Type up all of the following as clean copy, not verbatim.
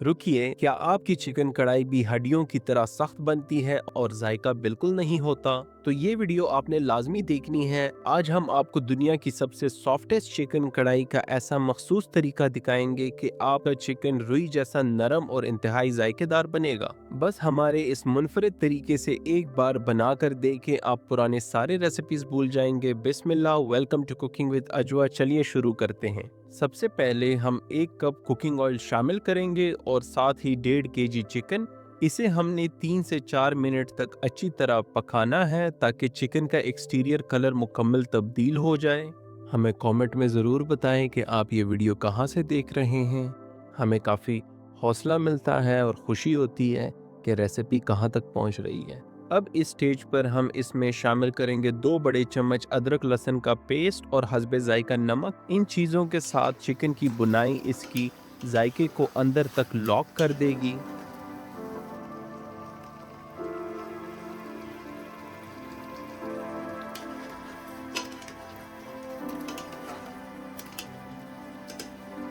रुकिए, क्या आपकी चिकन कढ़ाई भी हड्डियों की तरह सख्त बनती है और जायका बिल्कुल नहीं होता? तो ये वीडियो आपने लाजमी देखनी है। आज हम आपको दुनिया की सबसे सॉफ्टेस्ट चिकन कढ़ाई का ऐसा मखसूस तरीका दिखाएंगे कि आपका चिकन रुई जैसा नरम और इंतहाई जायकेदार बनेगा। बस हमारे इस मुनफरिद तरीके से एक बार बना कर देखें, आप पुराने सारे रेसिपीज भूल जाएंगे। बिस्मिल्लाह, वेलकम टू कुकिंग विद अजवा। चलिए शुरू करते हैं। सबसे पहले हम 1 कप कुकिंग ऑयल शामिल करेंगे और साथ ही 1.5 केजी चिकन। इसे हमने 3 से 4 मिनट तक अच्छी तरह पकाना है ताकि चिकन का एक्सटीरियर कलर मुकम्मल तब्दील हो जाए। हमें कमेंट में ज़रूर बताएं कि आप ये वीडियो कहाँ से देख रहे हैं। हमें काफ़ी हौसला मिलता है और खुशी होती है कि रेसिपी कहाँ तक पहुँच रही है। अब इस स्टेज पर हम इसमें शामिल करेंगे 2 बड़े चम्मच अदरक लहसुन का पेस्ट और हस्बे जायका नमक। इन चीज़ों के साथ चिकन की बुनाई इसकी जायके को अंदर तक लॉक कर देगी।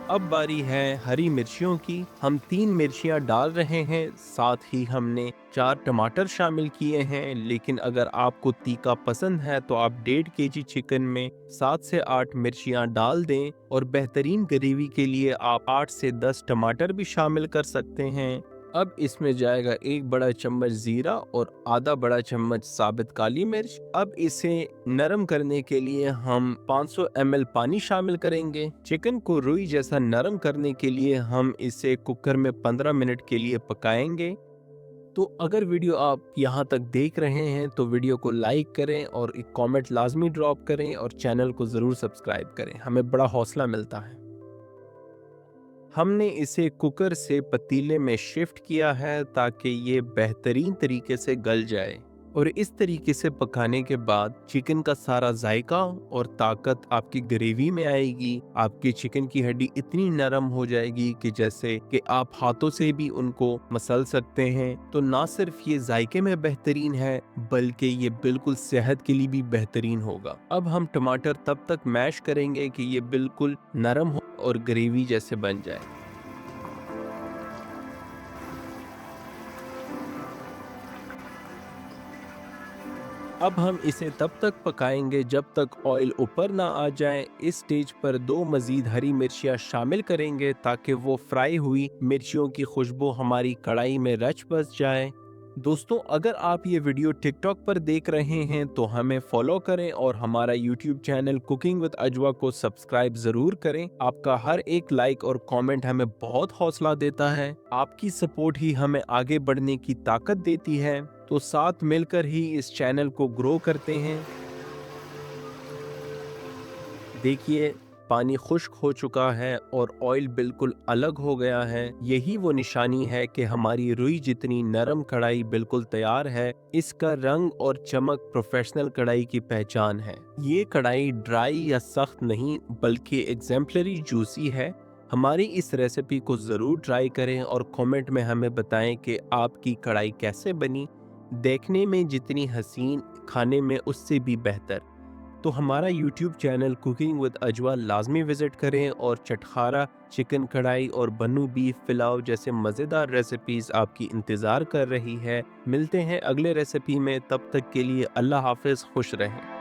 अब बारी है हरी मिर्चियों की। हम 3 मिर्चियां डाल रहे हैं। साथ ही हमने 4 टमाटर शामिल किए हैं, लेकिन अगर आपको तीखा पसंद है तो आप 1.5 केजी चिकन में 7 से 8 मिर्चियां डाल दें और बेहतरीन ग्रेवी के लिए आप 8 से 10 टमाटर भी शामिल कर सकते हैं। अब इसमें जाएगा 1 बड़ा चम्मच जीरा और आधा बड़ा चम्मच साबित काली मिर्च। अब इसे नरम करने के लिए हम 500 ml पानी शामिल करेंगे। चिकन को रुई जैसा नरम करने के लिए हम इसे कुकर में 15 मिनट के लिए पकाएंगे। तो अगर वीडियो आप यहाँ तक देख रहे हैं तो वीडियो को लाइक करें और एक कमेंट लाजमी ड्रॉप करें और चैनल को ज़रूर सब्सक्राइब करें, हमें बड़ा हौसला मिलता है। हमने इसे कुकर से पतीले में शिफ्ट किया है ताकि ये बेहतरीन तरीके से गल जाए और इस तरीके से पकाने के बाद चिकन का सारा जायका और ताकत आपकी ग्रेवी में आएगी। आपकी चिकन की हड्डी इतनी नरम हो जाएगी कि जैसे कि आप हाथों से भी उनको मसल सकते हैं। तो ना सिर्फ ये जायके में बेहतरीन है बल्कि ये बिल्कुल सेहत के लिए भी बेहतरीन होगा। अब हम टमाटर तब तक मैश करेंगे कि ये बिल्कुल नरम हो और ग्रेवी जैसे बन जाए। अब हम इसे तब तक पकाएंगे जब तक ऑयल ऊपर ना आ जाए। इस स्टेज पर 2 मजीद हरी मिर्चियाँ शामिल करेंगे ताकि वो फ्राई हुई मिर्चियों की खुशबू हमारी कढ़ाई में रच बस जाए। दोस्तों, अगर आप ये वीडियो टिकटॉक पर देख रहे हैं तो हमें फॉलो करें और हमारा यूट्यूब चैनल कुकिंग विद अजवा को सब्सक्राइब जरूर करें। आपका हर एक लाइक और कमेंट हमें बहुत हौसला देता है। आपकी सपोर्ट ही हमें आगे बढ़ने की ताकत देती है। तो साथ मिलकर ही इस चैनल को ग्रो करते हैं। देखिए, पानी खुश्क हो चुका है और ऑयल बिल्कुल अलग हो गया है। यही वो निशानी है कि हमारी रुई जितनी नरम कढ़ाई बिल्कुल तैयार है। इसका रंग और चमक प्रोफेशनल कढ़ाई की पहचान है। ये कढ़ाई ड्राई या सख्त नहीं बल्कि एग्जेम्पलरी जूसी है। हमारी इस रेसिपी को ज़रूर ट्राई करें और कमेंट में हमें बताएं कि आपकी कढ़ाई कैसे बनी। देखने में जितनी हसीन, खाने में उससे भी बेहतर। तो हमारा यूट्यूब चैनल कुकिंग विद अजवा लाजमी विजिट करें और चटखारा चिकन कढ़ाई और बन्नू बीफ पिलाव जैसे मज़ेदार रेसिपीज़ आपकी इंतज़ार कर रही है। मिलते हैं अगले रेसिपी में, तब तक के लिए अल्लाह हाफिज़, खुश रहें।